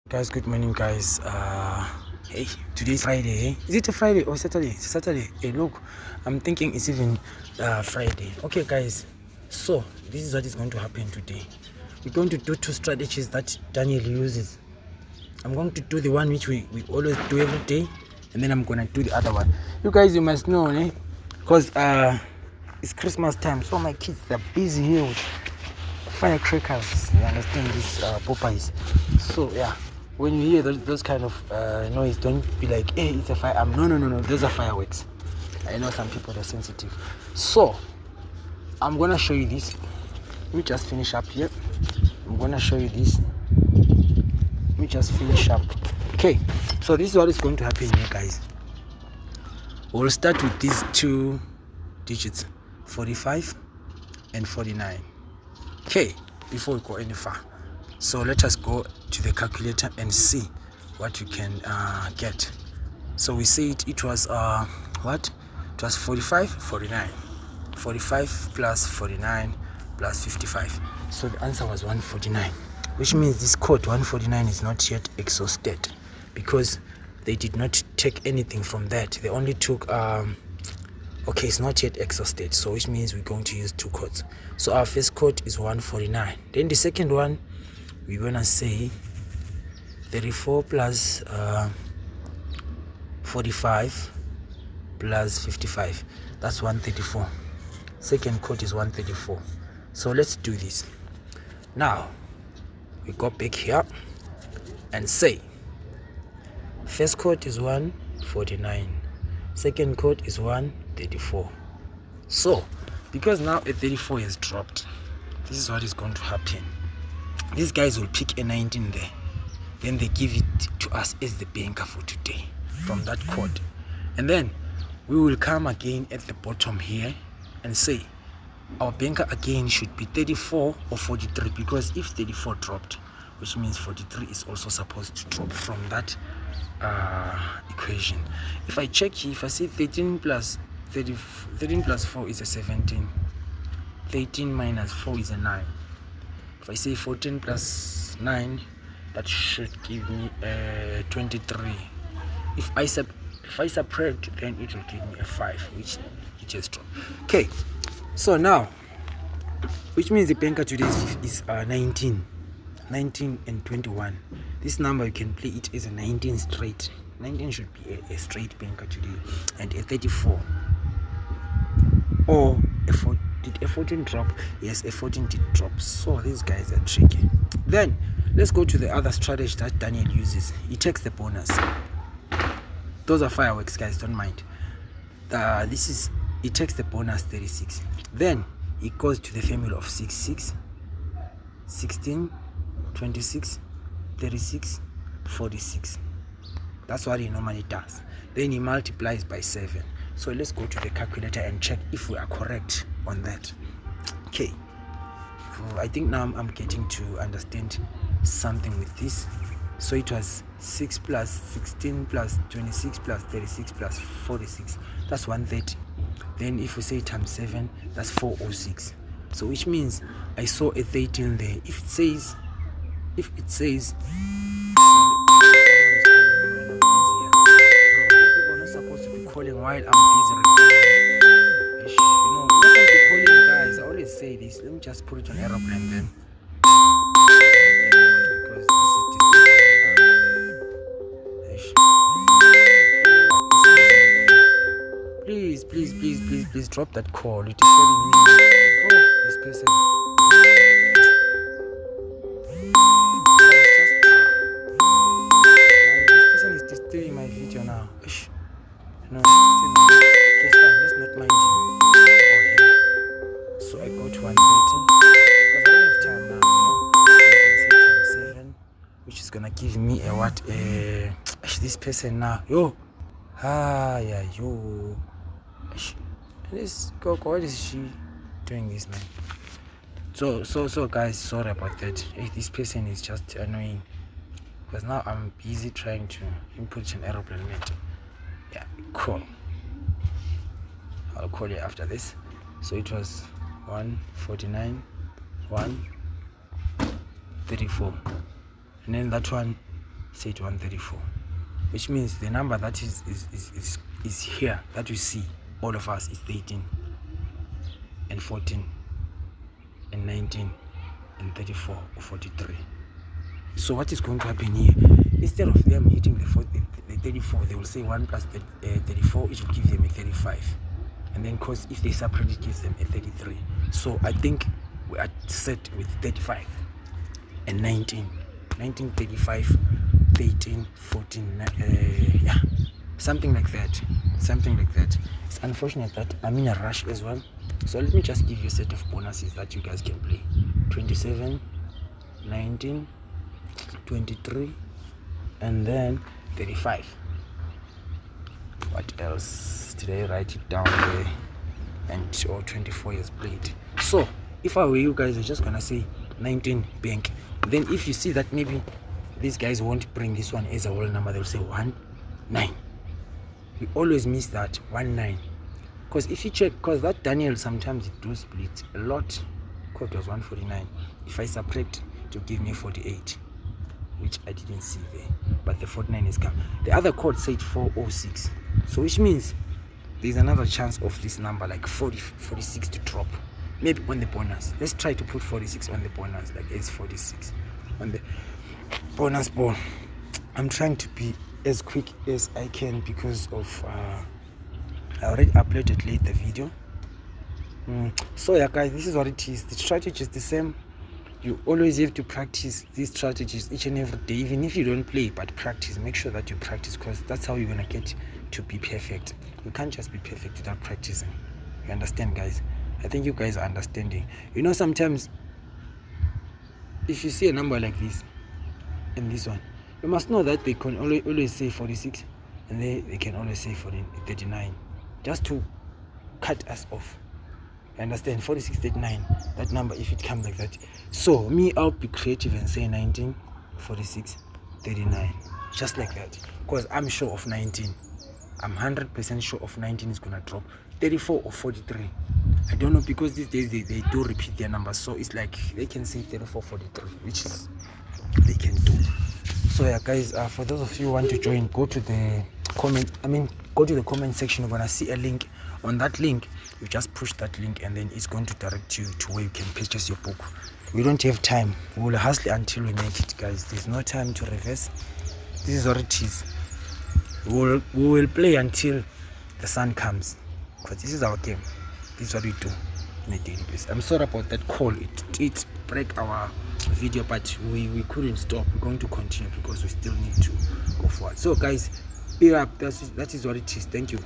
Guys, good morning, guys. Hey, today's Friday. Eh? Is it a Friday or Saturday? It's Saturday. Hey, look, I'm thinking it's even Friday. Okay, guys. So this is what is going to happen today. We're going to do two strategies that Daniel uses. I'm going to do the one which we always do every day, and then I'm gonna do the other one. You guys, you must know, eh? Because it's Christmas time, so my kids are busy here with firecrackers. You understand these Popeyes? So yeah. When you hear those kind of noise, don't be like, hey, it's a fire. No, those are fireworks. I know some people are sensitive. So, I'm going to show you this. Let me just finish up here. I'm going to show you this. Let me just finish up. Okay, so this is what is going to happen here, guys. We'll start with these two digits, 45 and 49. Okay, before we go any far. So let us go to the calculator and see what we can get. So we said it was what? It was 45, 49. 45 plus 49 plus 55. So the answer was 149, which means this code 149 is not yet exhausted because they did not take anything from that. They only took okay, it's not yet exhausted, so which means we're going to use two codes. So our first code is 149. Then the second one, we're gonna say 34 plus 45 plus 55. That's 134. Second code is 134. So let's do this. Now we go back here and say first code is 149. Second code is 134. So because now a 34 is dropped, this is what is going to happen. These guys will pick a 19 there. Then they give it to us as the banker for today from that code. And then we will come again at the bottom here and say our banker again should be 34 or 43, because if 34 dropped, which means 43 is also supposed to drop from that equation. If I check here, if I say 13 plus 4 is a 17. 13 minus 4 is a 9. If I say 14 plus 9, that should give me 23. If I subtract, then it will give me a 5, which it just dropped. Okay, so now, which means the banker today is 19 and 21. This number you can play it as a 19 straight. 19 should be a straight banker today, and a 34 or a 4. Did a 14 drop? Yes, a 14 did drop. So these guys are tricky. Then let's go to the other strategy that Daniel uses. He takes the bonus. Those are fireworks, guys, don't mind. He takes the bonus 36. Then he goes to the formula of 6, 16, 26, 36, 46. That's what he normally does. Then he multiplies by 7. So let's go to the calculator and check if we are correct on that. Okay, I think now I'm getting to understand something with this. So it was 6 plus 16 plus 26 plus 36 plus 46. That's 130. Then if we say times 7, that's 406. So which means I saw a 13 there. If it says calling while I'm busy recording. You know, listen to calling, guys. I always say this. Let me just put it on aeroplane then. Because this is please drop that call. It is telling me. Oh, this person. This person is disturbing my video now. No, okay, fine, let's not mind him. Oh, yeah. So I go to 130 because I don't have time now, I'm gonna say times 7, which is gonna give me a what? This person now. This go. What is she doing this, man? So guys, sorry about that. This person is just annoying because now I'm busy trying to input an aeroplane mate. Yeah, cool. I'll call you after this. So it was 149, 134, and then that one set 134, which means the number that is here that we see all of us is 13 and 14 and 19 and 34 or 43. So what is going to happen here, instead of them hitting the 34, they will say 1 plus 34, which will give them a 35, and then because if they separate, it gives them a 33. So I think we are set with 35 and 19, 35, 13, 14, yeah, something like that. It's unfortunate that I'm in a rush as well, so let me just give you a set of bonuses that you guys can play. 27, 19, 23, and then 35. What else? Did I write it down there? And 24 years played. So if I were you guys, I'm just gonna say 19 bank. Then if you see that maybe these guys won't bring this one as a whole number, they'll say 19. We always miss that 19, because if you check, because that Daniel sometimes it do split a lot. Code was 149. If I subtract, it will give me 48, which I didn't see there, but the 49 is come. The other code said 406, so which means there's another chance of this number like 46 to drop, maybe on the bonus. Let's try to put 46 on the bonus, like it's 46 on the bonus ball. I'm trying to be as quick as I can because of I already uploaded late the video. So yeah guys, this is what it is. The strategy is the same. You always have to practice these strategies each and every day, even if you don't play, but practice. Make sure that you practice, because that's how you're gonna get to be perfect. You can't just be perfect without practicing. You understand, guys? I think you guys are understanding. You know, sometimes if you see a number like this and this one, you must know that they can always say 46, and they can always say 39, just to cut us off. You understand? 46, 39, that number, if it comes like that. So me, I'll be creative and say 19, 46, 39, just like that, because I'm sure of 19. I'm 100% sure of 19 is gonna drop. 34 or 43, I don't know, because these days they do repeat their numbers, so it's like they can say 34, 43, which is they can do. So yeah guys, for those of you who want to join, go to the comment section. You're gonna see a link. On that link, you just push that link, and then it's going to direct you to where you can purchase your book. We don't have time. We will hustle until we make it, guys. There's no time to reverse. This is what it is. We will play until the sun comes, because this is our game. This is what we do on a daily basis. I'm sorry about that call. It break our video, but we couldn't stop. We're going to continue because we still need to go forward. So guys, be up. That is what it is. Thank you.